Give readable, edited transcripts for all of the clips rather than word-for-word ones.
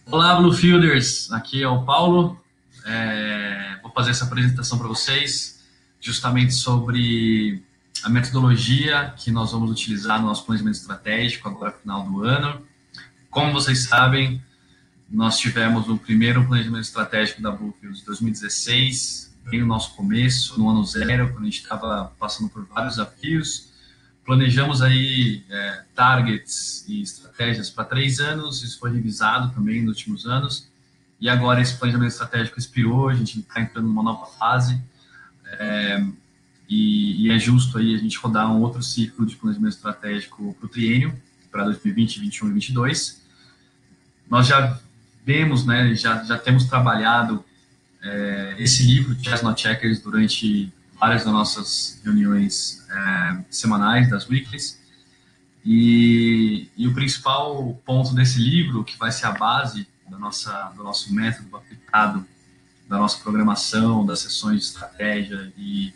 Olá, Bluefielders! Aqui é o Paulo. Vou fazer essa apresentação para vocês justamente sobre a metodologia que nós vamos utilizar no nosso planejamento estratégico agora no final do ano. Como vocês sabem, nós tivemos o primeiro planejamento estratégico da Bluefields em 2016, bem no nosso começo, no ano zero, quando a gente estava passando por vários desafios. Planejamos aí targets e estratégias para 3 anos, isso foi revisado também nos últimos anos, e agora esse planejamento estratégico expirou, a gente está entrando numa nova fase, e é justo aí a gente rodar um outro ciclo de planejamento estratégico para o triênio, para 2020, 2021 e 2022. Nós já vemos, né, já temos trabalhado esse livro, Chestnut Checkers, durante várias das nossas reuniões semanais, das weeklies, e o principal ponto desse livro, que vai ser a base do nosso método aplicado, da nossa programação, das sessões de estratégia e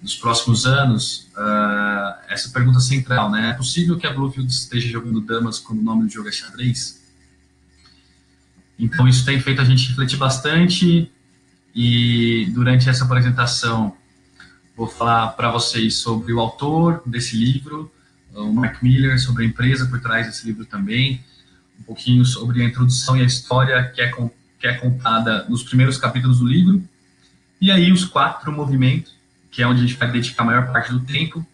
dos próximos anos, essa pergunta central, né? É possível que a Bluefield esteja jogando damas quando o nome do jogo é xadrez? Então, isso tem feito a gente refletir bastante, e durante essa apresentação vou falar para vocês sobre o autor desse livro, o Mark Miller, sobre a empresa por trás desse livro também, um pouquinho sobre a introdução e a história que é contada nos primeiros capítulos do livro, e aí os 4 movimentos, que é onde a gente vai dedicar a maior parte do tempo,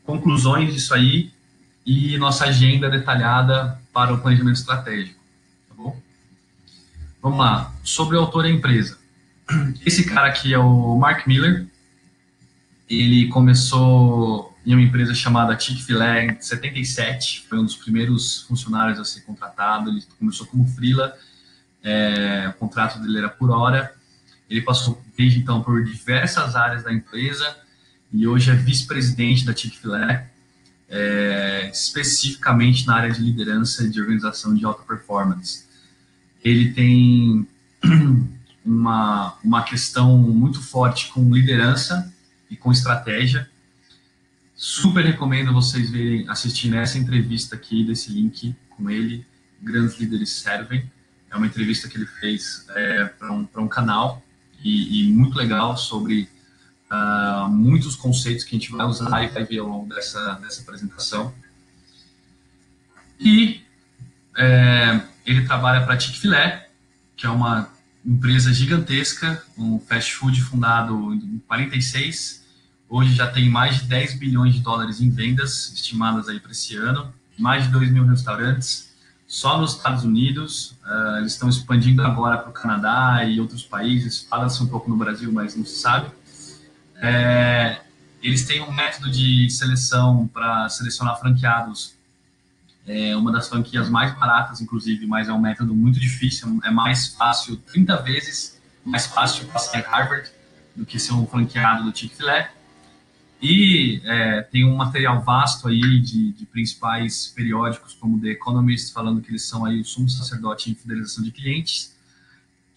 conclusões disso aí e nossa agenda detalhada para o planejamento estratégico. Tá bom? Vamos lá. Sobre o autor e a empresa. Esse cara aqui é o Mark Miller. Ele começou em uma empresa chamada Chick-fil-A em 77, foi um dos primeiros funcionários a ser contratado. Ele começou como freela, o contrato dele era por hora. Ele passou desde então por diversas áreas da empresa e hoje é vice-presidente da Chick-fil-A, especificamente na área de liderança e de organização de alta performance. Ele tem uma questão muito forte com liderança e com estratégia. Super recomendo vocês assistirem essa entrevista aqui, desse link com ele, Grandes Líderes Servem. É uma entrevista que ele fez para um canal e muito legal sobre muitos conceitos que a gente vai usar e vai ver ao longo dessa apresentação. E ele trabalha para a Chick-fil-A, que é uma empresa gigantesca, um fast food fundado em 46. Hoje já tem mais de 10 bilhões de dólares em vendas estimadas aí para esse ano, mais de 2 mil restaurantes só nos Estados Unidos. Eles estão expandindo agora para o Canadá e outros países. Fala-se um pouco no Brasil, mas não se sabe. Eles têm um método de seleção para selecionar franqueados. Uma das franquias mais baratas, inclusive, mas é um método muito difícil. É mais fácil, 30 vezes mais fácil passar em Harvard do que ser um franqueado do Chick-fil-A. E tem um material vasto aí de principais periódicos, como The Economist, falando que eles são aí o sumo sacerdote em fidelização de clientes.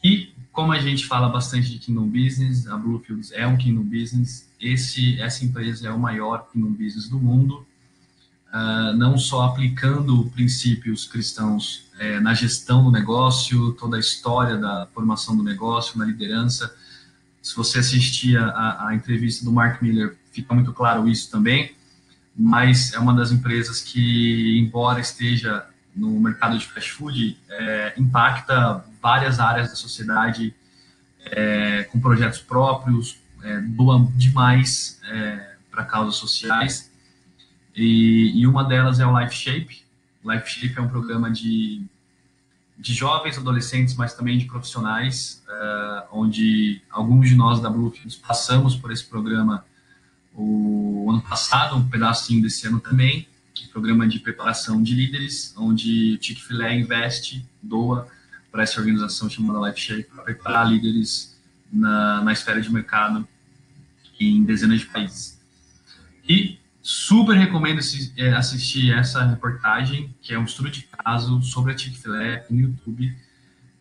E como a gente fala bastante de Kingdom Business, a Bluefields é um Kingdom Business. Essa empresa é o maior Kingdom Business do mundo. Não só aplicando princípios cristãos na gestão do negócio, toda a história da formação do negócio, na liderança. Se você assistir a entrevista do Mark Miller, fica muito claro isso também, mas é uma das empresas que, embora esteja no mercado de fast food, impacta várias áreas da sociedade com projetos próprios, doa demais para causas sociais. E uma delas é o LifeShape. O LifeShape é um programa de jovens, adolescentes, mas também de profissionais, onde alguns de nós da Bluefields passamos por esse programa o ano passado, um pedacinho desse ano também, um programa de preparação de líderes, onde o Chick-fil-A investe, doa para essa organização chamada LifeShape, para preparar líderes na esfera de mercado em dezenas de países. E super recomendo assistir essa reportagem, que é um estudo de caso sobre a Chick-fil-A no YouTube.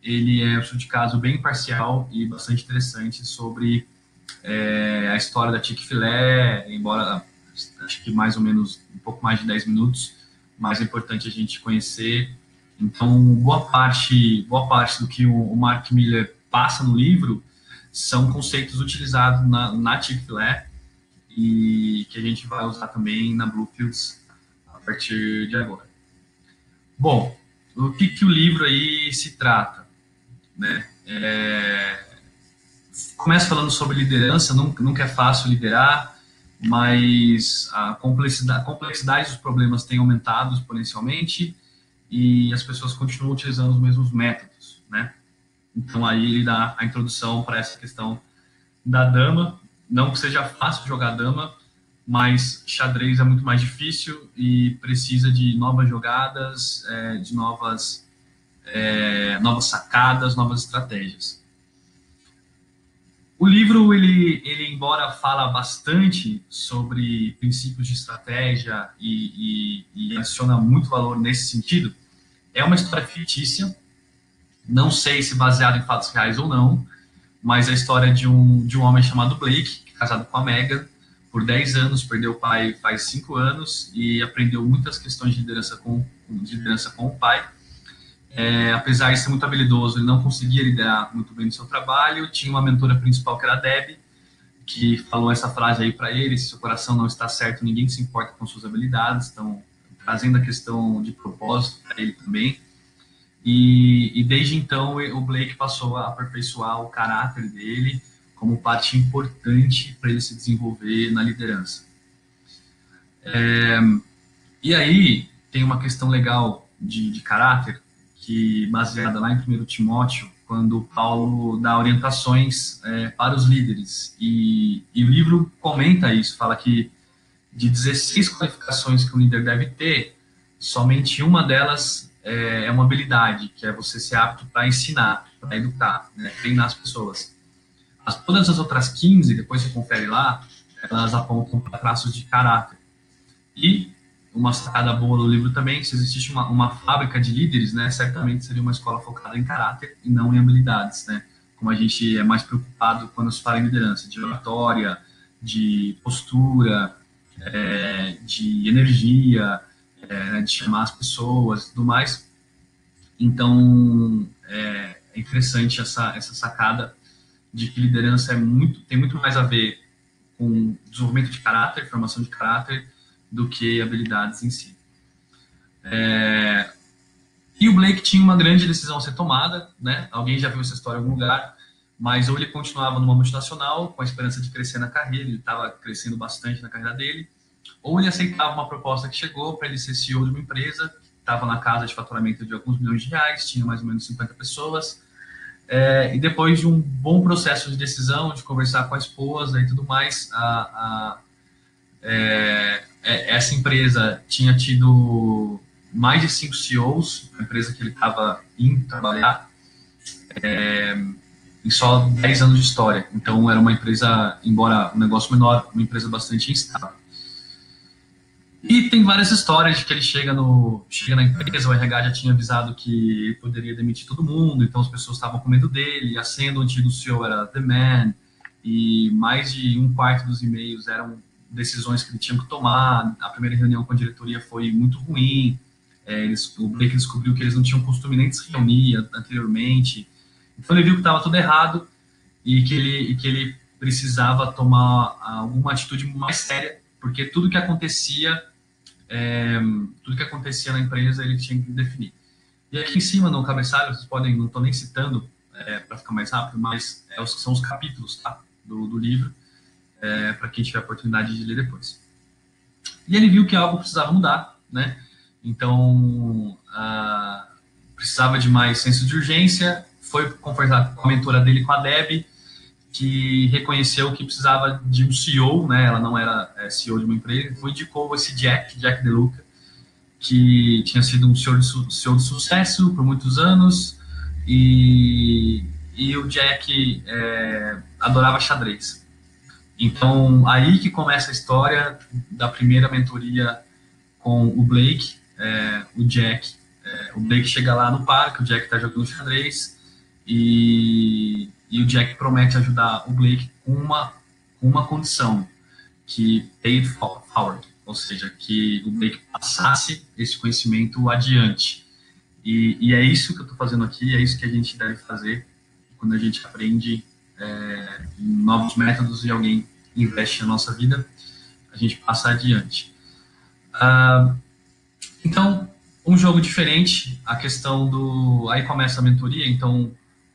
Ele é um estudo de caso bem imparcial e bastante interessante sobre a história da Chick-fil-A, embora acho que mais ou menos um pouco mais de 10 minutos, mas é importante a gente conhecer Então, boa parte do que o Mark Miller passa no livro são conceitos utilizados na Chick-fil-A e que a gente vai usar também na Bluefields a partir de agora. Bom, o que o livro aí se trata, né? Começa falando sobre liderança, nunca é fácil liderar, mas a complexidade dos problemas tem aumentado exponencialmente e as pessoas continuam utilizando os mesmos métodos, né? Então aí ele dá a introdução para essa questão da dama, não que seja fácil jogar dama, mas xadrez é muito mais difícil e precisa de novas jogadas, de novas sacadas, novas estratégias. O livro, ele embora fala bastante sobre princípios de estratégia e adiciona muito valor nesse sentido, é uma história fictícia, não sei se baseado em fatos reais ou não, mas é a história de um homem chamado Blake, casado com a Megan, por 10 anos, perdeu o pai faz 5 anos e aprendeu muitas questões de liderança com o pai. Apesar de ser muito habilidoso, ele não conseguia liderar muito bem no seu trabalho. Tinha uma mentora principal que era a Debbie, que falou essa frase aí para ele: se seu coração não está certo, ninguém se importa com suas habilidades. Então, trazendo a questão de propósito para ele também. E desde então, o Blake passou a aperfeiçoar o caráter dele como parte importante para ele se desenvolver na liderança. E aí, tem uma questão legal de caráter, que baseada lá em 1 Timóteo, quando Paulo dá orientações para os líderes. E o livro comenta isso, fala que de 16 qualificações que um líder deve ter, somente uma delas é uma habilidade, que é você ser apto para ensinar, para educar, né, treinar as pessoas. Todas as outras 15, depois você confere lá, elas apontam para traços de caráter. E uma sacada boa do livro também, se existisse uma fábrica de líderes, né, certamente seria uma escola focada em caráter e não em habilidades, né? Como a gente é mais preocupado quando se fala em liderança, de oratória, de postura, de energia, de chamar as pessoas e tudo mais. Então, é interessante essa sacada de que liderança tem muito mais a ver com desenvolvimento de caráter, formação de caráter, do que habilidades em si. E o Blake tinha uma grande decisão a ser tomada, né? Alguém já viu essa história em algum lugar, mas ou ele continuava numa multinacional com a esperança de crescer na carreira, ele estava crescendo bastante na carreira dele, ou ele aceitava uma proposta que chegou para ele ser CEO de uma empresa, que estava na casa de faturamento de alguns milhões de reais, tinha mais ou menos 50 pessoas, e depois de um bom processo de decisão, de conversar com a esposa e tudo mais, essa empresa tinha tido mais de 5 CEOs, a empresa que ele estava indo trabalhar, em só 10 anos de história. Então, era uma empresa, embora um negócio menor, uma empresa bastante instável. E tem várias histórias de que ele chega na empresa, o RH já tinha avisado que ele poderia demitir todo mundo, então as pessoas estavam com medo dele, a senha do antigo CEO era The Man, e mais de 1/4 dos e-mails eram decisões que ele tinha que tomar. A primeira reunião com a diretoria foi muito ruim, o Blake descobriu que eles não tinham costume nem de se reunir anteriormente, então ele viu que estava tudo errado e que ele precisava tomar alguma atitude mais séria, porque tudo que acontecia na empresa ele tinha que definir. E aqui em cima no cabeçalho, vocês podem, não estou nem citando para ficar mais rápido, mas são os capítulos, tá, do livro, para quem tiver a oportunidade de ler depois. E ele viu que algo precisava mudar, né? Então, precisava de mais senso de urgência, foi conversar com a mentora dele, com a Debbie, que reconheceu que precisava de um CEO, né? Ela não era CEO de uma empresa, foi indicou esse Jack DeLuca, que tinha sido um CEO de sucesso por muitos anos, e o Jack adorava xadrez. Então, aí que começa a história da primeira mentoria com o Blake, o Jack. O Blake chega lá no parque, o Jack está jogando xadrez, e o Jack promete ajudar o Blake com uma condição, que paid forward, ou seja, que o Blake passasse esse conhecimento adiante. E é isso que eu estou fazendo aqui, é isso que a gente deve fazer quando a gente aprende novos métodos e alguém investe na nossa vida, a gente passa adiante. Então, um jogo diferente, a questão do... Aí começa a mentoria, então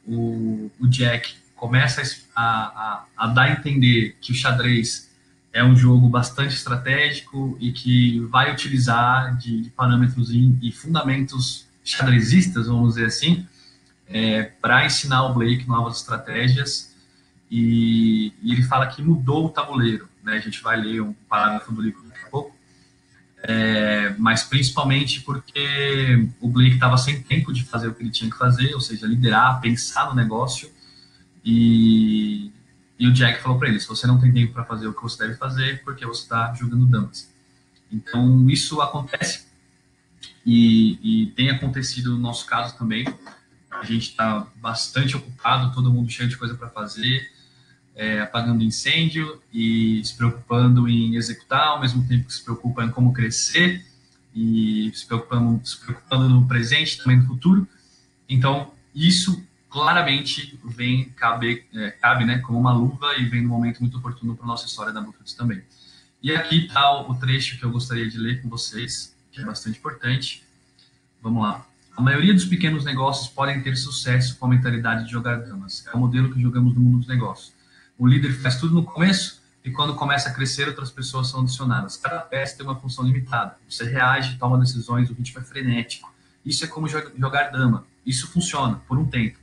o Jack começa a dar a entender que o xadrez é um jogo bastante estratégico e que vai utilizar de parâmetros e fundamentos xadrezistas, vamos dizer assim, para ensinar o Blake novas estratégias. E ele fala que mudou o tabuleiro, né? A gente vai ler um parágrafo do livro daqui a pouco, mas principalmente porque o Blake estava sem tempo de fazer o que ele tinha que fazer, ou seja, liderar, pensar no negócio, e o Jack falou para ele: se você não tem tempo para fazer o que você deve fazer, porque você está jogando damas. Então isso acontece, e tem acontecido no nosso caso também. A gente está bastante ocupado, todo mundo cheio de coisa para fazer, apagando incêndio e se preocupando em executar, ao mesmo tempo que se preocupa em como crescer e se preocupando no presente, também no futuro. Então, isso claramente cabe, né, como uma luva, e vem num momento muito oportuno para a nossa história da Bluefoots também. E aqui está o trecho que eu gostaria de ler com vocês, que é bastante importante. Vamos lá. A maioria dos pequenos negócios podem ter sucesso com a mentalidade de jogar damas. É o modelo que jogamos no mundo dos negócios. O líder faz tudo no começo, e quando começa a crescer, outras pessoas são adicionadas. Cada peça tem uma função limitada. Você reage, toma decisões, o ritmo é frenético. Isso é como jogar dama. Isso funciona por um tempo.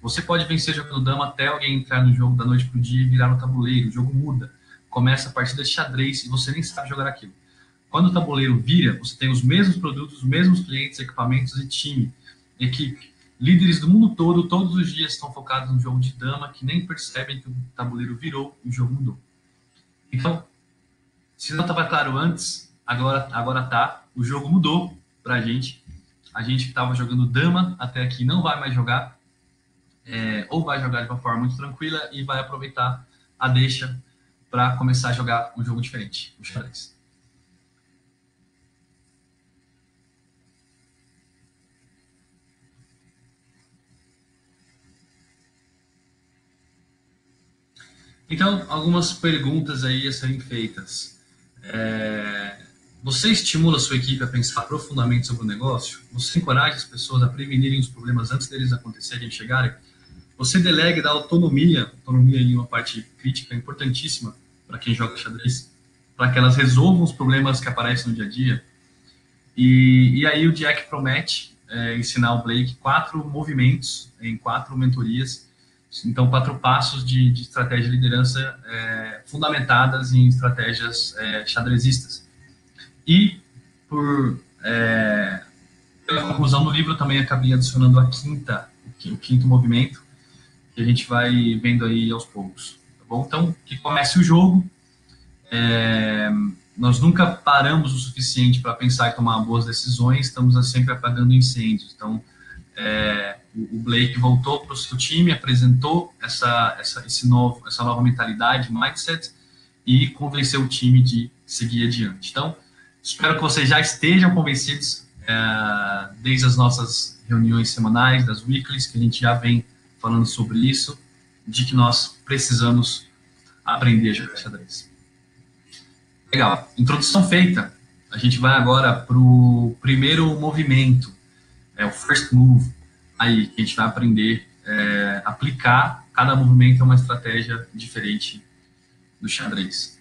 Você pode vencer jogando dama até alguém entrar no jogo da noite pro dia e virar no tabuleiro. O jogo muda. Começa a partida de xadrez e você nem sabe jogar aquilo. Quando o tabuleiro vira, você tem os mesmos produtos, os mesmos clientes, equipamentos e time, equipe. Líderes do mundo todo, todos os dias, estão focados no jogo de dama, que nem percebem que o tabuleiro virou e o jogo mudou. Então, se não estava claro antes, agora tá. O jogo mudou para a gente. A gente que estava jogando dama até aqui não vai mais jogar, ou vai jogar de uma forma muito tranquila e vai aproveitar a deixa para começar a jogar um jogo diferente, o xadrez. Então, algumas perguntas aí a serem feitas. Você estimula a sua equipe a pensar profundamente sobre o negócio? Você encoraja as pessoas a prevenirem os problemas antes deles acontecerem e chegarem? Você delega e dá autonomia em uma parte crítica importantíssima para quem joga xadrez, para que elas resolvam os problemas que aparecem no dia a dia? E aí o Jack promete ensinar o Blake 4 movimentos em 4 mentorias. Então, 4 passos de estratégia de liderança fundamentadas em estratégias xadrezistas. E, pela conclusão do livro, eu também acabei adicionando o quinto movimento, que a gente vai vendo aí aos poucos. Tá bom? Então, que comece o jogo. Nós nunca paramos o suficiente para pensar e tomar boas decisões, estamos sempre apagando incêndios. Então, o Blake voltou para o seu time, apresentou essa nova mentalidade, mindset, e convenceu o time de seguir adiante. Então, espero que vocês já estejam convencidos, desde as nossas reuniões semanais, das weeklies, que a gente já vem falando sobre isso, de que nós precisamos aprender a jogar xadrez. Legal, introdução feita. A gente vai agora para o primeiro movimento, o first move, aí que a gente vai aprender a aplicar. Cada movimento é uma estratégia diferente do xadrez.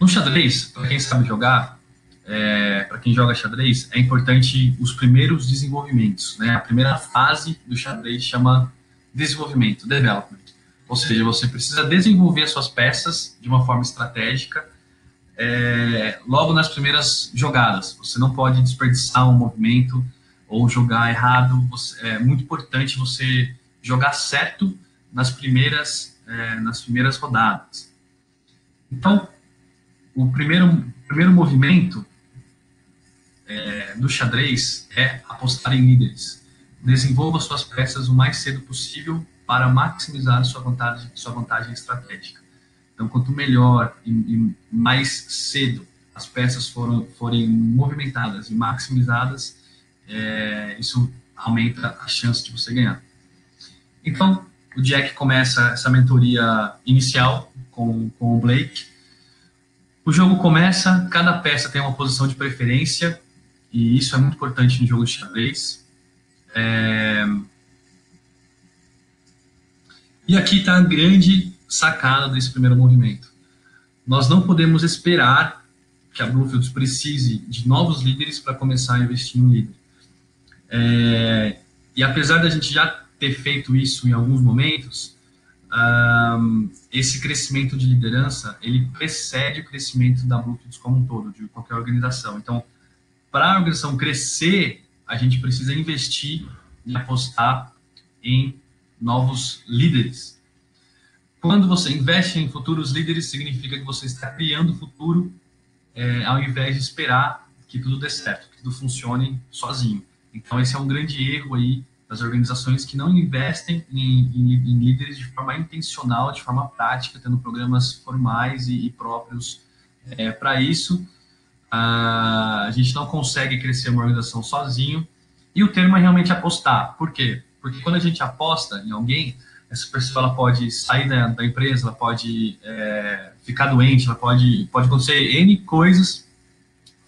No xadrez, para quem sabe jogar, para quem joga xadrez, é importante os primeiros desenvolvimentos, né? A primeira fase do xadrez chama desenvolvimento, development. Ou seja, você precisa desenvolver as suas peças de uma forma estratégica logo nas primeiras jogadas. Você não pode desperdiçar um movimento ou jogar errado. É muito importante você jogar certo nas primeiras rodadas. Então, o primeiro movimento do xadrez é apostar em líderes. Desenvolva suas peças o mais cedo possível para maximizar sua vantagem estratégica. Então, quanto melhor e mais cedo as peças forem movimentadas e maximizadas, isso aumenta a chance de você ganhar. Então, o Jack começa essa mentoria inicial com o Blake. O jogo começa, cada peça tem uma posição de preferência, e isso é muito importante no jogo de xadrez. E aqui está a grande sacada desse primeiro movimento. Nós não podemos esperar que a Bluefields precise de novos líderes para começar a investir em um líder. E apesar da gente já ter feito isso em alguns momentos, esse crescimento de liderança, ele precede o crescimento da Bluefields como um todo, de qualquer organização. Então, para a organização crescer, a gente precisa investir e apostar em novos líderes. Quando você investe em futuros líderes, significa que você está criando o futuro, ao invés de esperar que tudo dê certo, que tudo funcione sozinho. Então, esse é um grande erro aí das organizações que não investem em líderes de forma intencional, de forma prática, tendo programas formais e próprios para isso. A gente não consegue crescer uma organização sozinho, e o termo é realmente apostar. Por quê? Porque quando a gente aposta em alguém, essa pessoa ela pode sair da empresa, ela pode ficar doente, ela pode acontecer N coisas,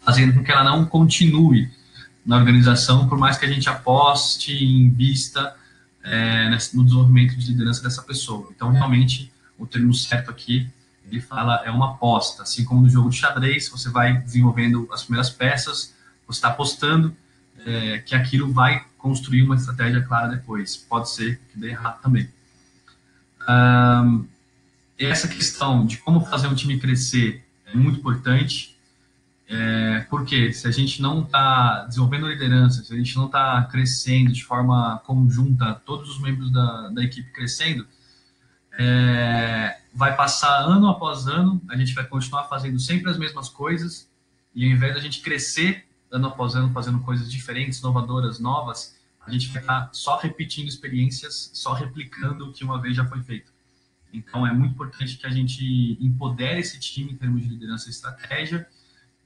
fazendo com que ela não continue na organização, por mais que a gente aposte e invista no desenvolvimento de liderança dessa pessoa. Então, realmente, o termo certo aqui, ele fala, é uma aposta. Assim como no jogo de xadrez, você vai desenvolvendo as primeiras peças, você está apostando que aquilo vai construir uma estratégia clara depois. Pode ser que dê errado também. Essa questão de como fazer um time crescer é muito importante, porque se a gente não está desenvolvendo liderança, se a gente não está crescendo de forma conjunta, todos os membros da equipe crescendo, vai passar ano após ano, a gente vai continuar fazendo sempre as mesmas coisas, e ao invés da gente crescer ano após ano, fazendo coisas diferentes, inovadoras, novas, a gente vai estar só repetindo experiências, só replicando o que uma vez já foi feito. Então, é muito importante que a gente empodere esse time em termos de liderança e estratégia,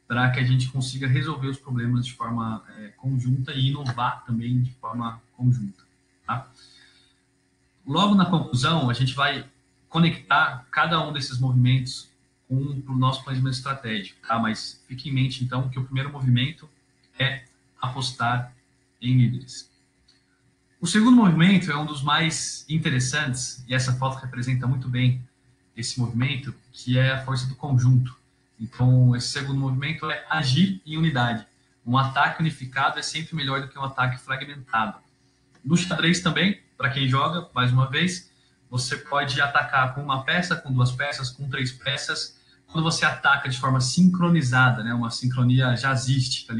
para que a gente consiga resolver os problemas de forma conjunta e inovar também de forma conjunta. Tá? Logo na conclusão, a gente vai conectar cada um desses movimentos com o nosso planejamento estratégico. Tá? Mas fique em mente, então, que o primeiro movimento é apostar em líderes. O segundo movimento é um dos mais interessantes, e essa foto representa muito bem esse movimento, que é a força do conjunto. Então, esse segundo movimento é agir em unidade. Um ataque unificado é sempre melhor do que um ataque fragmentado. No xadrez também, para quem joga, mais uma vez, você pode atacar com uma peça, com duas peças, com três peças. Quando você ataca de forma sincronizada, né, uma sincronia jazzística,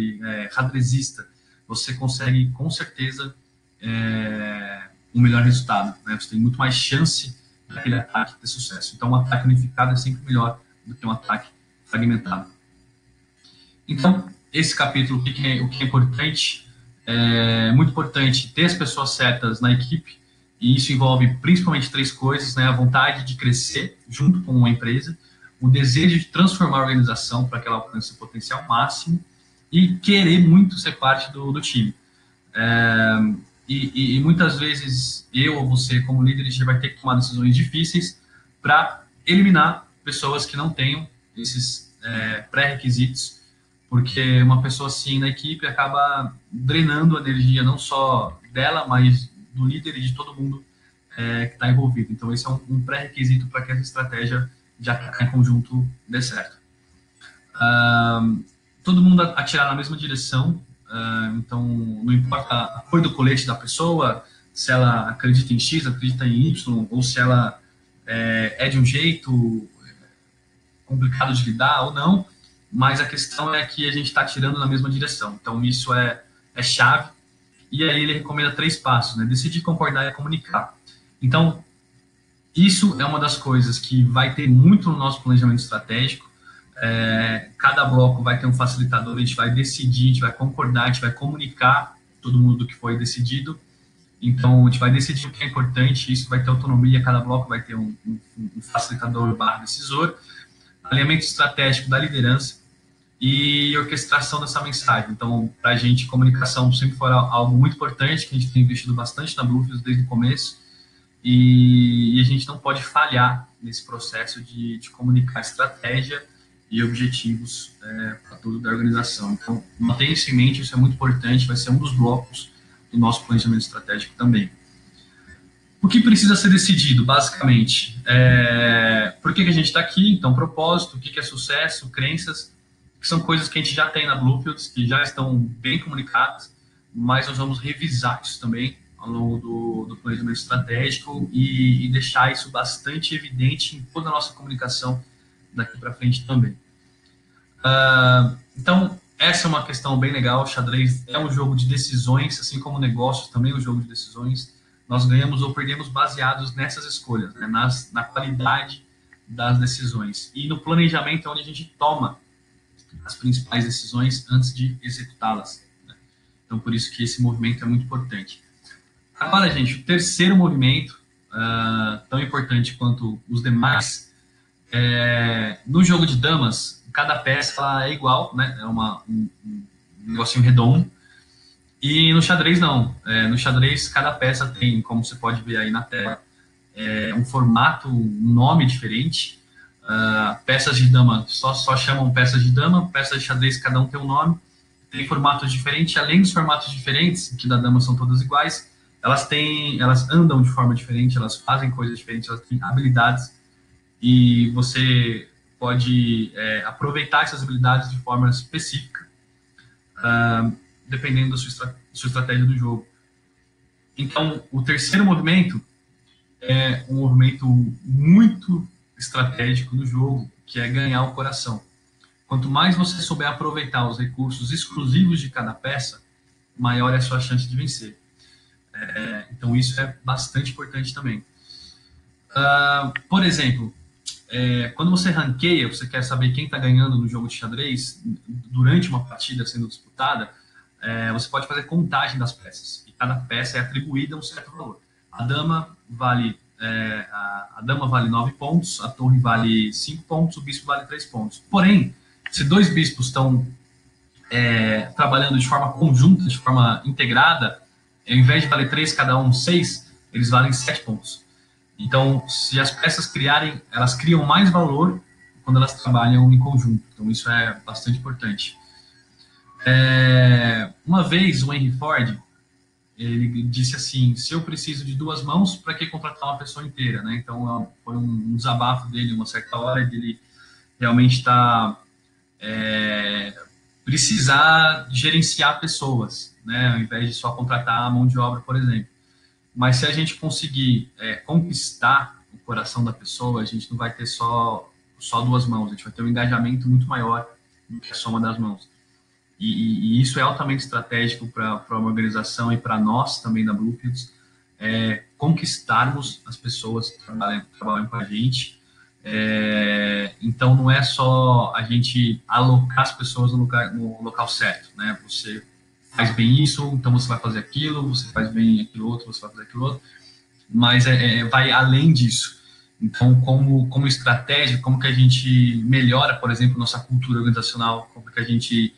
xadrezista, você consegue, com certeza, um melhor resultado. Né? Você tem muito mais chance daquele ataque ter sucesso. Então, um ataque unificado é sempre melhor do que um ataque fragmentado. Então, esse capítulo, o que é importante, é muito importante ter as pessoas certas na equipe, e isso envolve principalmente três coisas, né? A vontade de crescer junto com uma empresa, o desejo de transformar a organização para que ela alcance o potencial máximo e querer muito ser parte do time. E muitas vezes eu ou você, como líder, a gente vai ter que tomar decisões difíceis para eliminar pessoas que não tenham esses pré-requisitos, porque uma pessoa assim na equipe acaba drenando a energia não só dela, mas do líder e de todo mundo que está envolvido. Então, esse é um pré-requisito para que essa estratégia de atacar em conjunto dê certo. Todo mundo atirar na mesma direção, então não importa a cor do colete da pessoa, se ela acredita em X, acredita em Y, ou se ela é de um jeito complicado de lidar ou não, mas a questão é que a gente está tirando na mesma direção. Então, isso é chave. E aí ele recomenda 3 passos, né? Decidir, concordar e comunicar. Então, isso é uma das coisas que vai ter muito no nosso planejamento estratégico. Cada bloco vai ter um facilitador, a gente vai decidir, a gente vai concordar, a gente vai comunicar todo mundo do que foi decidido. Então, a gente vai decidir o que é importante, isso vai ter autonomia, cada bloco vai ter um facilitador / decisor. Alinhamento estratégico da liderança. e orquestração dessa mensagem. Então, para a gente, comunicação sempre foi algo muito importante, que a gente tem investido bastante na Bluefields desde o começo, e a gente não pode falhar nesse processo de comunicar estratégia e objetivos para tudo da organização. Então, mantenha isso em mente, isso é muito importante, vai ser um dos blocos do nosso planejamento estratégico também. O que precisa ser decidido, basicamente? Por que a gente está aqui? Então, propósito, o que é sucesso, crenças, que são coisas que a gente já tem na Bluefields, que já estão bem comunicadas, mas nós vamos revisar isso também ao longo do planejamento estratégico e deixar isso bastante evidente em toda a nossa comunicação daqui para frente também. Então, essa é uma questão bem legal. O xadrez é um jogo de decisões, assim como negócios também é um jogo de decisões. Nós ganhamos ou perdemos baseados nessas escolhas, né? Na qualidade das decisões. E no planejamento é onde a gente toma as principais decisões antes de executá-las, né? Então, por isso que esse movimento é muito importante. Agora, gente, o terceiro movimento, tão importante quanto os demais, no jogo de damas, cada peça ela é igual, né? É um negocinho redondo. E no xadrez, não. No xadrez, cada peça tem, como você pode ver aí na tela, um formato, um nome diferente. Peças de dama só chamam peças de dama, peças de xadrez, cada um tem um nome. Tem formatos diferentes, além dos formatos diferentes, que da dama são todas iguais, elas andam de forma diferente, elas fazem coisas diferentes, elas têm habilidades, e você pode aproveitar essas habilidades de forma específica, dependendo da sua estratégia do jogo. Então, o terceiro movimento é um movimento muito estratégico no jogo, que é ganhar o coração. Quanto mais você souber aproveitar os recursos exclusivos de cada peça, maior é a sua chance de vencer. Então, isso é bastante importante também. Por exemplo, quando você ranqueia, você quer saber quem está ganhando no jogo de xadrez, durante uma partida sendo disputada, você pode fazer contagem das peças. E cada peça é atribuída a um certo valor. A dama vale 9 pontos, a torre vale 5 pontos, o bispo vale 3 pontos. Porém, se dois bispos estão trabalhando de forma conjunta, de forma integrada, ao invés de valer 3, cada um 6, eles valem 7 pontos. Então, se as peças elas criam mais valor quando elas trabalham em conjunto. Então, isso é bastante importante. Uma vez, o Henry Ford, ele disse assim: se eu preciso de 2 mãos, para que contratar uma pessoa inteira, né? Então, foi um desabafo dele, uma certa hora, de ele realmente precisar gerenciar pessoas, né? Ao invés de só contratar a mão de obra, por exemplo. Mas se a gente conseguir conquistar o coração da pessoa, a gente não vai ter só 2 mãos, a gente vai ter um engajamento muito maior do que a soma das mãos. E isso é altamente estratégico para uma organização e para nós também da Bluefields, conquistarmos as pessoas que trabalham com a gente. Então, não é só a gente alocar as pessoas no local certo, né? Você faz bem isso, então você vai fazer aquilo, você faz bem aquilo outro, você vai fazer aquilo outro, mas vai além disso. Então, como estratégia, como que a gente melhora, por exemplo, nossa cultura organizacional, como que a gente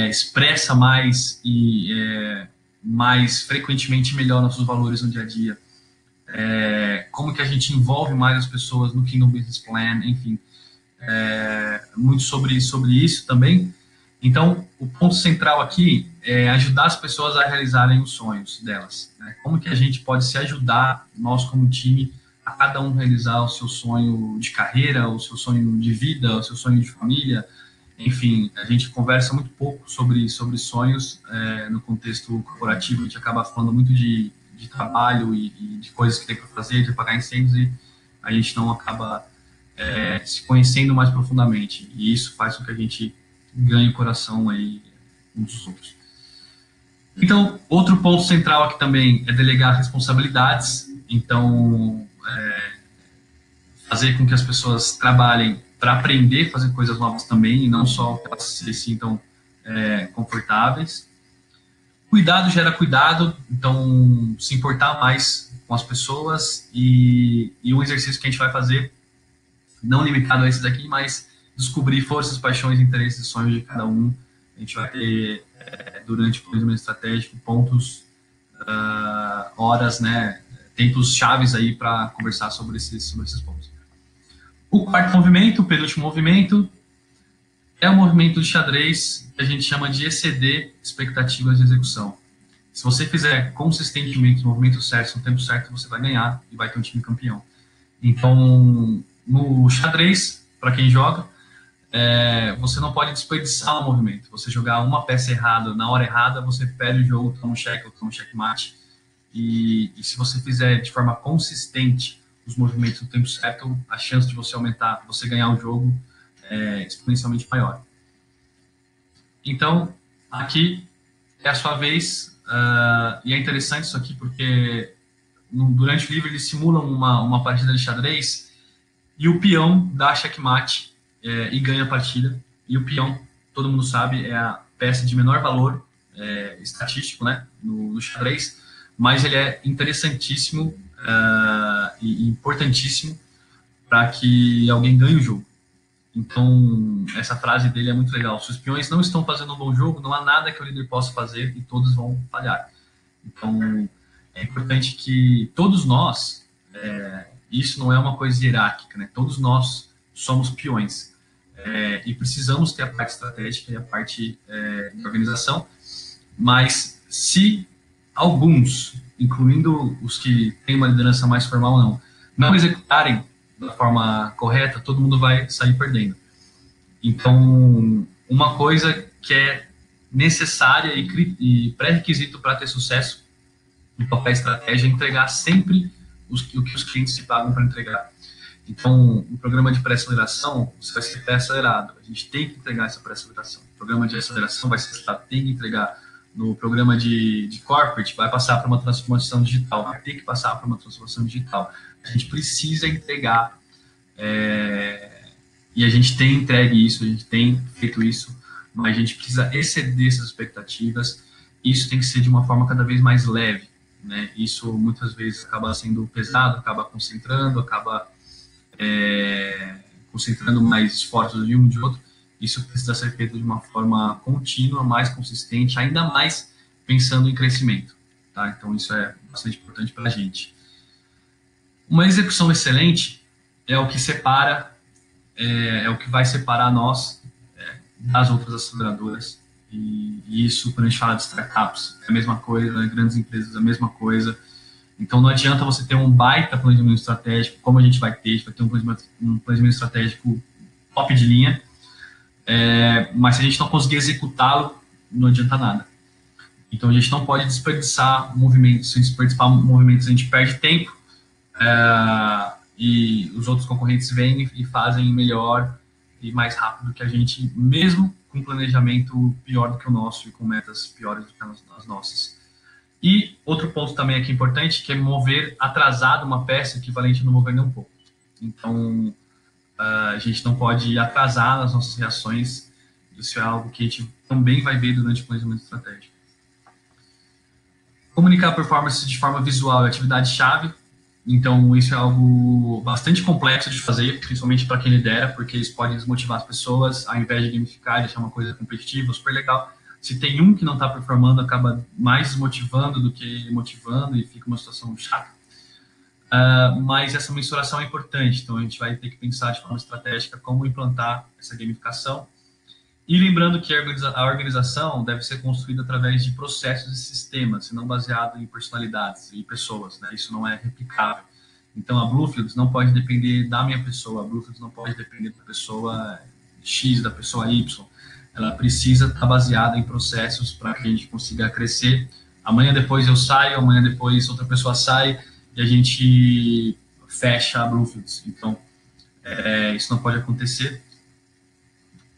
expressa mais e mais frequentemente melhor nossos valores no dia a dia, como que a gente envolve mais as pessoas no Kingdom Business Plan, enfim, muito sobre isso também. Então, o ponto central aqui é ajudar as pessoas a realizarem os sonhos delas, né? Como que a gente pode se ajudar, nós como time, a cada um realizar o seu sonho de carreira, o seu sonho de vida, o seu sonho de família. Enfim, a gente conversa muito pouco sobre sonhos no contexto corporativo. A gente acaba falando muito de trabalho e de coisas que tem para fazer, de apagar incêndios, e a gente não acaba se conhecendo mais profundamente. E isso faz com que a gente ganhe o coração aí uns dos outros. Então, outro ponto central aqui também é delegar responsabilidades. Então, fazer com que as pessoas trabalhem para aprender a fazer coisas novas também, e não só que elas se sintam confortáveis. Cuidado gera cuidado, então se importar mais com as pessoas, e um exercício que a gente vai fazer, não limitado a esse daqui, mas descobrir forças, paixões, interesses e sonhos de cada um. A gente vai ter, durante o planejamento estratégico, pontos, horas, né, tempos chaves aí para conversar sobre esses pontos. O quarto movimento, o penúltimo movimento, é o movimento de xadrez que a gente chama de exceder expectativas de execução. Se você fizer consistentemente os movimentos certos no tempo certo, você vai ganhar e vai ter um time campeão. Então, no xadrez, para quem joga, você não pode desperdiçar o movimento. Você jogar uma peça errada na hora errada, você perde o jogo, toma um cheque ou toma um checkmate. E se você fizer de forma consistente os movimentos no tempo certo, a chance de você aumentar, você ganhar o jogo é exponencialmente maior. Então, aqui é a sua vez, e é interessante isso aqui porque durante o livro eles simulam uma partida de xadrez e o peão dá checkmate e ganha a partida. E o peão, todo mundo sabe, é a peça de menor valor estatístico, né, no xadrez, mas ele é interessantíssimo e importantíssimo para que alguém ganhe o jogo. Então, essa frase dele é muito legal. Se os peões não estão fazendo um bom jogo, não há nada que o líder possa fazer e todos vão falhar. Então, é importante que todos nós, isso não é uma coisa hierárquica, né? Todos nós somos peões e precisamos ter a parte estratégica e a parte de organização, mas se alguns, incluindo os que têm uma liderança mais formal, não executarem da forma correta, todo mundo vai sair perdendo. Então, uma coisa que é necessária e pré-requisito para ter sucesso no papel estratégia é entregar sempre o que os clientes se pagam para entregar. Então, no programa de pré-aceleração, você vai ser pré-acelerado. A gente tem que entregar essa pré-aceleração. O programa de aceleração vai ser tem que entregar. No programa de corporate, vai passar para uma transformação digital. Vai ter que passar para uma transformação digital. A gente precisa entregar, e a gente tem entregue isso, a gente tem feito isso, mas a gente precisa exceder essas expectativas. Isso tem que ser de uma forma cada vez mais leve, né? Isso muitas vezes acaba sendo pesado, acaba concentrando mais esforços de um de outro. Isso precisa ser feito de uma forma contínua, mais consistente, ainda mais pensando em crescimento, tá? Então isso é bastante importante para a gente. Uma execução excelente é o que separa, é o que vai separar nós das outras aceleradoras. E isso, quando a gente fala de startups, é a mesma coisa, grandes empresas, é a mesma coisa. Então não adianta você ter um baita planejamento estratégico, como a gente vai ter um planejamento estratégico top de linha, mas se a gente não conseguir executá-lo, não adianta nada. Então a gente não pode desperdiçar movimentos. Se a gente desperdiçar movimentos, a gente perde tempo, e os outros concorrentes vêm e fazem melhor e mais rápido que a gente, mesmo com um planejamento pior do que o nosso e com metas piores do que as nossas. E outro ponto também aqui importante, que é mover atrasado uma peça equivalente a não mover nem um pouco. Então, a gente não pode atrasar as nossas reações. Isso é algo que a gente também vai ver durante o planejamento estratégico. Comunicar a performance de forma visual é atividade-chave. Então, isso é algo bastante complexo de fazer, principalmente para quem lidera, porque isso pode desmotivar as pessoas, ao invés de gamificar, deixar uma coisa competitiva, super legal. Se tem um que não está performando, acaba mais desmotivando do que motivando e fica uma situação chata. Mas essa mensuração é importante, então a gente vai ter que pensar de forma estratégica como implantar essa gamificação. E lembrando que a organização deve ser construída através de processos e sistemas, e não baseado em personalidades e pessoas, né? Isso não é replicável. Então a Bluefields não pode depender da minha pessoa, a Bluefields não pode depender da pessoa X, da pessoa Y. Ela precisa estar baseada em processos para que a gente consiga crescer. Amanhã depois eu saio, amanhã depois outra pessoa sai e a gente fecha a Bluefields. Então, isso não pode acontecer.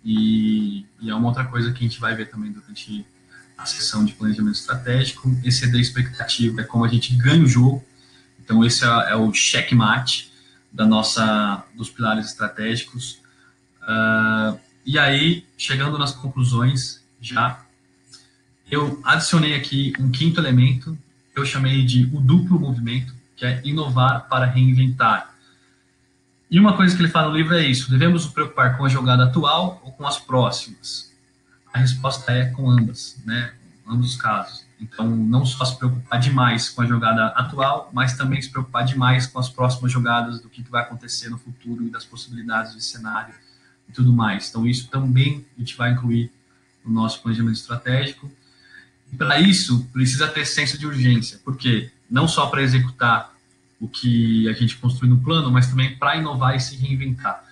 E é uma outra coisa que a gente vai ver também durante a sessão de planejamento estratégico. Exceder a expectativa é como a gente ganha o jogo. Então, esse é o checkmate dos pilares estratégicos. E aí, chegando nas conclusões, eu adicionei aqui um quinto elemento, que eu chamei de o duplo movimento, que é inovar para reinventar. E uma coisa que ele fala no livro é isso: devemos nos preocupar com a jogada atual ou com as próximas? A resposta é com ambas, né? Ambos os casos. Então, não só se preocupar demais com a jogada atual, mas também se preocupar demais com as próximas jogadas, do que vai acontecer no futuro e das possibilidades de cenário e tudo mais. Então, isso também a gente vai incluir no nosso planejamento estratégico. E para isso, precisa ter senso de urgência. Por quê? Não só para executar o que a gente construiu no plano, mas também para inovar e se reinventar.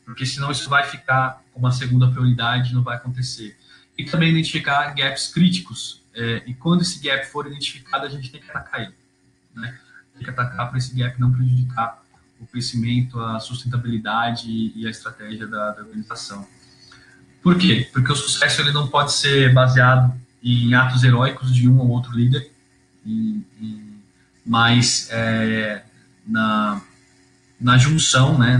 Porque senão isso vai ficar como uma segunda prioridade e não vai acontecer. E também identificar gaps críticos. E quando esse gap for identificado, a gente tem que atacar ele, né? Tem que atacar para esse gap não prejudicar o crescimento, a sustentabilidade e a estratégia da organização. Por quê? Porque o sucesso ele não pode ser baseado em atos heróicos de um ou outro líder, mas na junção, né,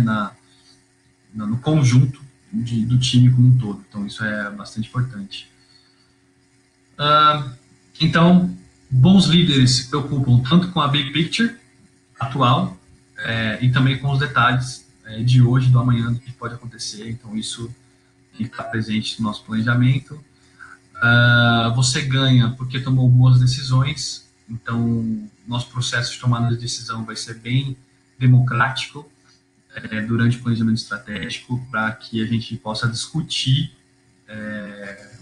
no conjunto do time como um todo. Então, isso é bastante importante. Então, bons líderes se preocupam tanto com a big picture atual e também com os detalhes de hoje, do amanhã, do que pode acontecer. Então, isso tem que estar presente no nosso planejamento. Você ganha porque tomou boas decisões. Então, nosso processo de tomada de decisão vai ser bem democrático durante o planejamento estratégico, para que a gente possa discutir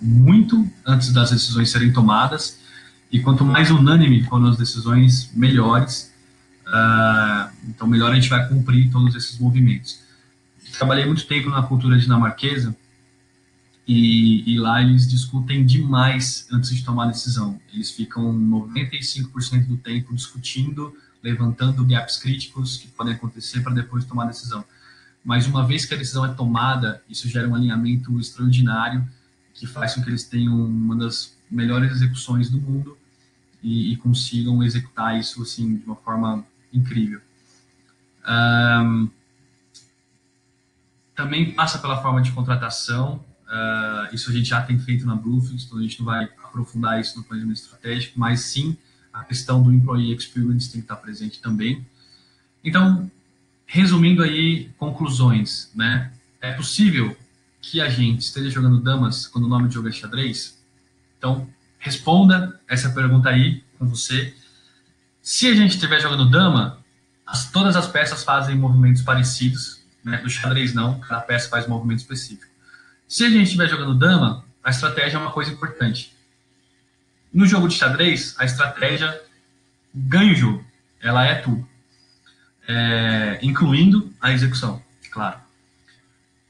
muito antes das decisões serem tomadas, e quanto mais unânime forem as decisões, melhores. Então, melhor a gente vai cumprir todos esses movimentos. Trabalhei muito tempo na cultura dinamarquesa, e lá eles discutem demais antes de tomar a decisão. Eles ficam 95% do tempo discutindo, levantando gaps críticos que podem acontecer para depois tomar a decisão. Mas uma vez que a decisão é tomada, isso gera um alinhamento extraordinário que faz com que eles tenham uma das melhores execuções do mundo e consigam executar isso assim de uma forma incrível. Também passa pela forma de contratação. Isso a gente já tem feito na Bluefields, então a gente não vai aprofundar isso no planejamento estratégico, mas sim a questão do employee experience tem que estar presente também. Então, resumindo aí, conclusões, né? É possível que a gente esteja jogando damas quando o nome do jogo é xadrez? Então, responda essa pergunta aí com você. Se a gente estiver jogando dama, todas as peças fazem movimentos parecidos, né? Do xadrez não, cada peça faz um movimento específico. Se a gente estiver jogando dama, a estratégia é uma coisa importante. No jogo de xadrez, a estratégia ganha o jogo. Ela é tudo. Incluindo a execução, claro.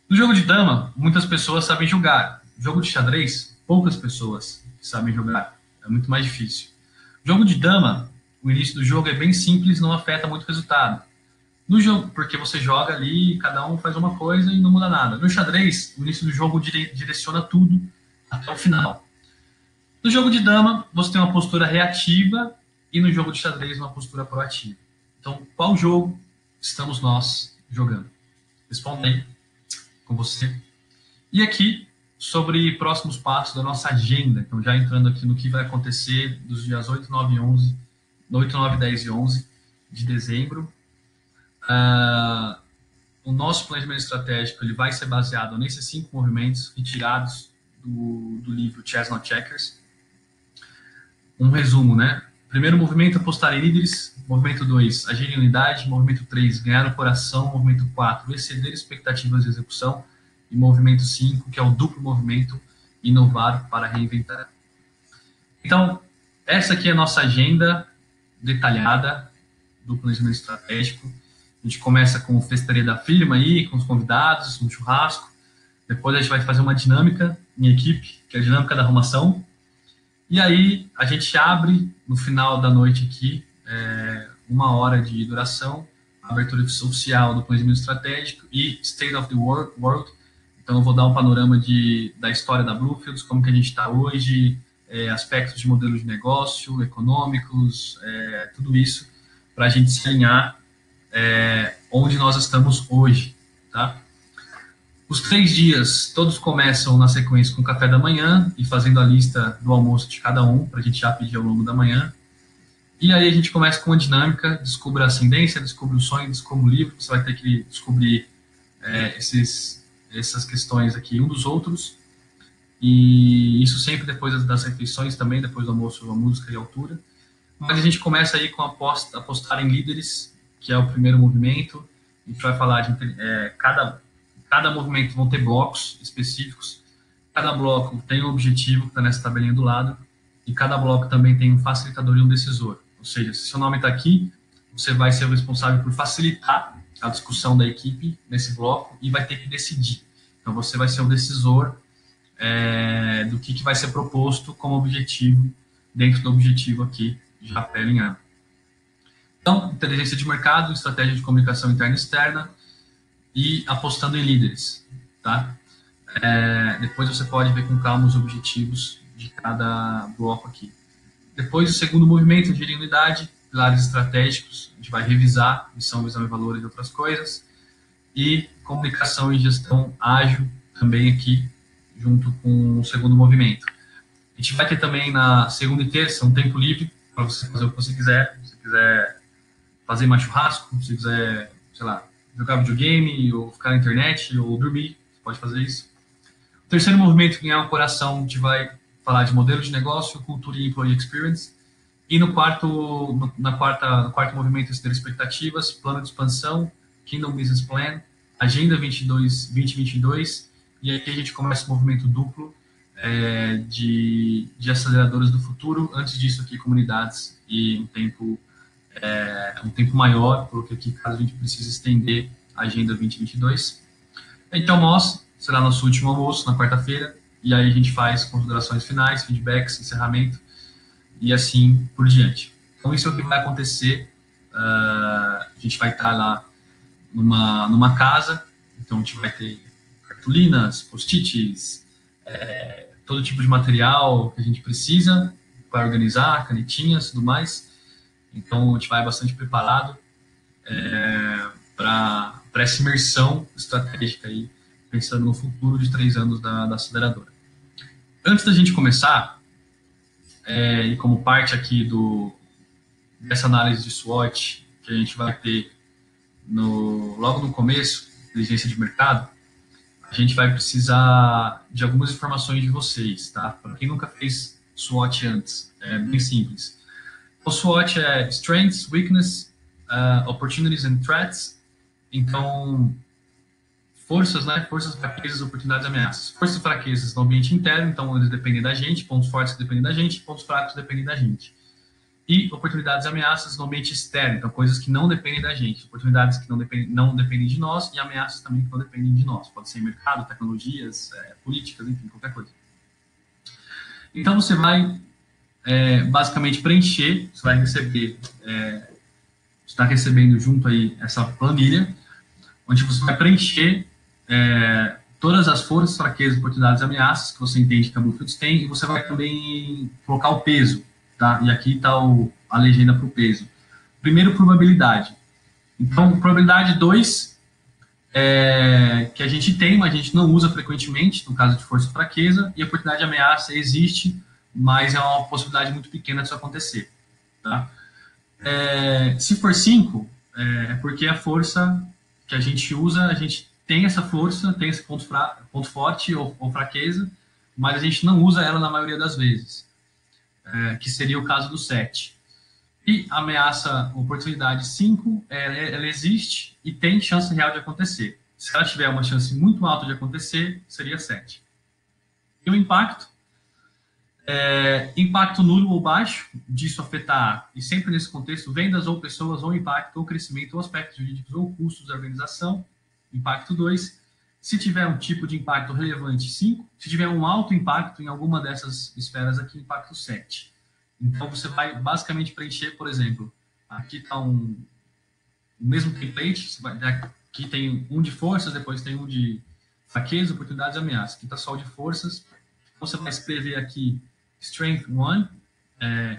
No jogo de dama, muitas pessoas sabem jogar. No jogo de xadrez, poucas pessoas sabem jogar. É muito mais difícil. No jogo de dama, o início do jogo é bem simples, não afeta muito o resultado. No jogo, porque você joga ali, cada um faz uma coisa e não muda nada. No xadrez, o início do jogo direciona tudo até o final. No jogo de dama, você tem uma postura reativa e no jogo de xadrez, uma postura proativa. Então, qual jogo estamos nós jogando? Responda aí com você. E aqui, sobre próximos passos da nossa agenda. Então, já entrando aqui no que vai acontecer dos dias 8, 9 e 11, 8, 9, 10 e 11 de dezembro. O nosso planejamento estratégico ele vai ser baseado nesses 5 movimentos retirados do livro Chestnut Checkers. Um resumo, né? Primeiro movimento, apostar em líderes. Movimento 2, agir em unidade. Movimento 3, ganhar o coração. Movimento 4, exceder expectativas de execução. E movimento 5, que é o duplo movimento, inovar para reinventar. Então, essa aqui é a nossa agenda detalhada do planejamento estratégico. A gente começa com o Festaria da Firma aí, com os convidados, um churrasco. Depois a gente vai fazer uma dinâmica em equipe, que é a dinâmica da arrumação. E aí a gente abre, no final da noite aqui, 1 hora de duração, a abertura oficial do planejamento estratégico e State of the World. Então eu vou dar um panorama da história da Bluefields, como que a gente está hoje, aspectos de modelo de negócio, econômicos, tudo isso, para a gente se alinhar onde nós estamos hoje, tá? Os 3 dias, todos começam na sequência com o café da manhã e fazendo a lista do almoço de cada um, para a gente já pedir ao longo da manhã. E aí a gente começa com uma dinâmica, descubra a ascendência, descubra o sonho, descubra o livro, você vai ter que descobrir essas questões aqui um dos outros, e isso sempre depois das refeições também, depois do almoço, a música e a altura. Mas a gente começa aí com apostar em líderes, que é o primeiro movimento. A gente vai falar de cada movimento vão ter blocos específicos. Cada bloco tem um objetivo que está nessa tabelinha do lado, e cada bloco também tem um facilitador e um decisor. Ou seja, se seu nome está aqui, você vai ser o responsável por facilitar a discussão da equipe nesse bloco e vai ter que decidir. Então você vai ser o decisor do que vai ser proposto como objetivo dentro do objetivo aqui já pré-alinhado. Então, inteligência de mercado, estratégia de comunicação interna e externa e apostando em líderes, tá? Depois você pode ver com calma os objetivos de cada bloco aqui. Depois, o segundo movimento, gerir unidade, pilares estratégicos, a gente vai revisar missão, visão e valores e outras coisas. E comunicação e gestão ágil, também aqui, junto com o segundo movimento. A gente vai ter também na segunda e terça um tempo livre para você fazer o que você quiser. Se você quiser fazer mais churrasco, se você quiser, sei lá, jogar videogame, ou ficar na internet, ou dormir, você pode fazer isso. O terceiro movimento, ganhar um coração, a gente vai falar de modelo de negócio, cultura e employee experience. E no quarto movimento, exceder expectativas, plano de expansão, Kingdom Business Plan, Agenda 2022, e aqui a gente começa o movimento duplo de aceleradoras do futuro. Antes disso aqui, comunidades e um tempo maior, porque aqui caso a gente precise estender a Agenda 2022. Então, nós será nosso último almoço na quarta-feira, e aí a gente faz considerações finais, feedbacks, encerramento, e assim por diante. Então, isso é o que vai acontecer. A gente vai estar lá numa casa, então a gente vai ter cartolinas, post-its, todo tipo de material que a gente precisa para organizar, canetinhas e tudo mais. Então, a gente vai bastante preparado para essa imersão estratégica aí, pensando no futuro de 3 anos da aceleradora. Antes da gente começar, e como parte aqui dessa análise de SWOT que a gente vai ter logo no começo, inteligência de mercado, a gente vai precisar de algumas informações de vocês, tá? Para quem nunca fez SWOT antes, é bem simples. O SWOT é Strengths, Weakness, Opportunities and Threats. Então, forças, fraquezas, oportunidades e ameaças. Forças e fraquezas no ambiente interno, então eles dependem da gente, pontos fortes que dependem da gente, pontos fracos dependem da gente. E oportunidades e ameaças no ambiente externo, então coisas que não dependem da gente, oportunidades que não dependem de nós e ameaças também que não dependem de nós. Pode ser mercado, tecnologias, políticas, enfim, qualquer coisa. Então você vai basicamente preencher, você vai receber, você está recebendo junto aí essa planilha, onde você vai preencher todas as forças, fraquezas, oportunidades e ameaças que você entende que a Bluefields tem, e você vai também colocar o peso, tá? E aqui está a legenda para o peso. Primeiro, probabilidade. Então, probabilidade 2, que a gente tem, mas a gente não usa frequentemente, no caso de força e fraqueza, e a oportunidade de ameaça existe, mas é uma possibilidade muito pequena disso acontecer, tá? Se for 5, é porque a força que a gente usa, a gente tem essa força, tem esse ponto forte ou fraqueza, mas a gente não usa ela na maioria das vezes, que seria o caso do 7. E a ameaça, oportunidade 5, ela existe e tem chance real de acontecer. Se ela tiver uma chance muito alta de acontecer, seria 7. E o impacto? Impacto nulo ou baixo, disso afetar, e sempre nesse contexto, vendas ou pessoas, ou impacto, ou crescimento, ou aspectos jurídicos, ou custos da organização. Impacto 2, se tiver um tipo de impacto relevante, 5. Se tiver um alto impacto em alguma dessas esferas aqui, impacto 7. Então, você vai basicamente preencher, por exemplo, aqui está o mesmo template, aqui tem um de forças, depois tem um de fraqueza, oportunidades e ameaças. Aqui está só o de forças. Você vai escrever aqui Strength 1,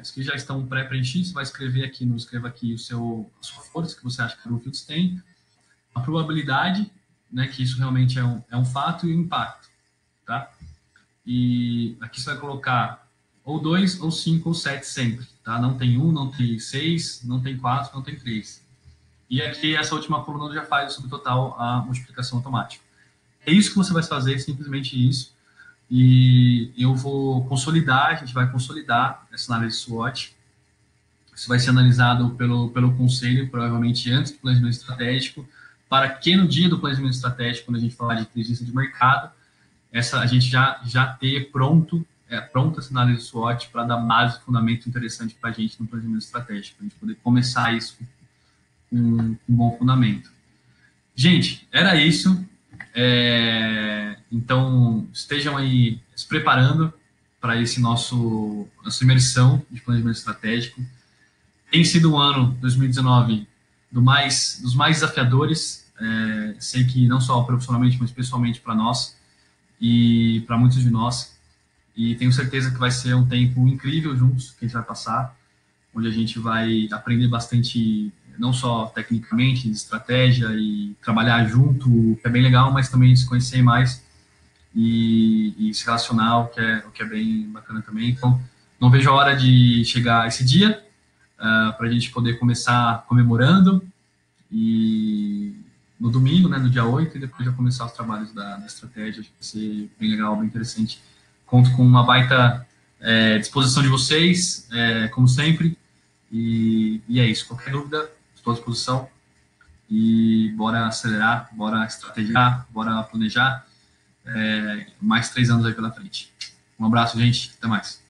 os que já estão pré-preenchidos, você vai escrever aqui, escreva aqui a sua força que você acha que a Bluefields tem, a probabilidade, né, que isso realmente é um fato, e o impacto, tá? E aqui você vai colocar ou 2, ou 5, ou 7 sempre, tá? Não tem 1, não tem 6, não tem 4, não tem 3. E aqui, essa última coluna já faz o subtotal, a multiplicação automática. É isso que você vai fazer, simplesmente isso. E eu vou consolidar, a gente vai consolidar essa análise SWOT. Isso vai ser analisado pelo conselho, provavelmente antes do planejamento estratégico, para que no dia do planejamento estratégico, quando a gente falar de inteligência de mercado, a gente já ter pronta essa análise SWOT para dar base, fundamento interessante para a gente no planejamento estratégico, para a gente poder começar isso com um bom fundamento. Gente, era isso. Então, estejam aí se preparando para esse nossa imersão de planejamento estratégico. Tem sido um ano, 2019, dos mais desafiadores. Sei que não só profissionalmente, mas pessoalmente para nós e para muitos de nós. E tenho certeza que vai ser um tempo incrível juntos que a gente vai passar, onde a gente vai aprender bastante, não só tecnicamente, de estratégia e trabalhar junto, o que é bem legal, mas também se conhecer mais e se relacionar, o que é bem bacana também. Então, não vejo a hora de chegar esse dia, para a gente poder começar comemorando e no domingo, né, no dia 8, e depois já começar os trabalhos da estratégia. Acho que vai ser bem legal, bem interessante. Conto com uma baita disposição de vocês, como sempre, e é isso. Qualquer dúvida, estou à disposição, e bora acelerar, bora estrategiar, bora planejar, mais 3 anos aí pela frente. Um abraço, gente, até mais.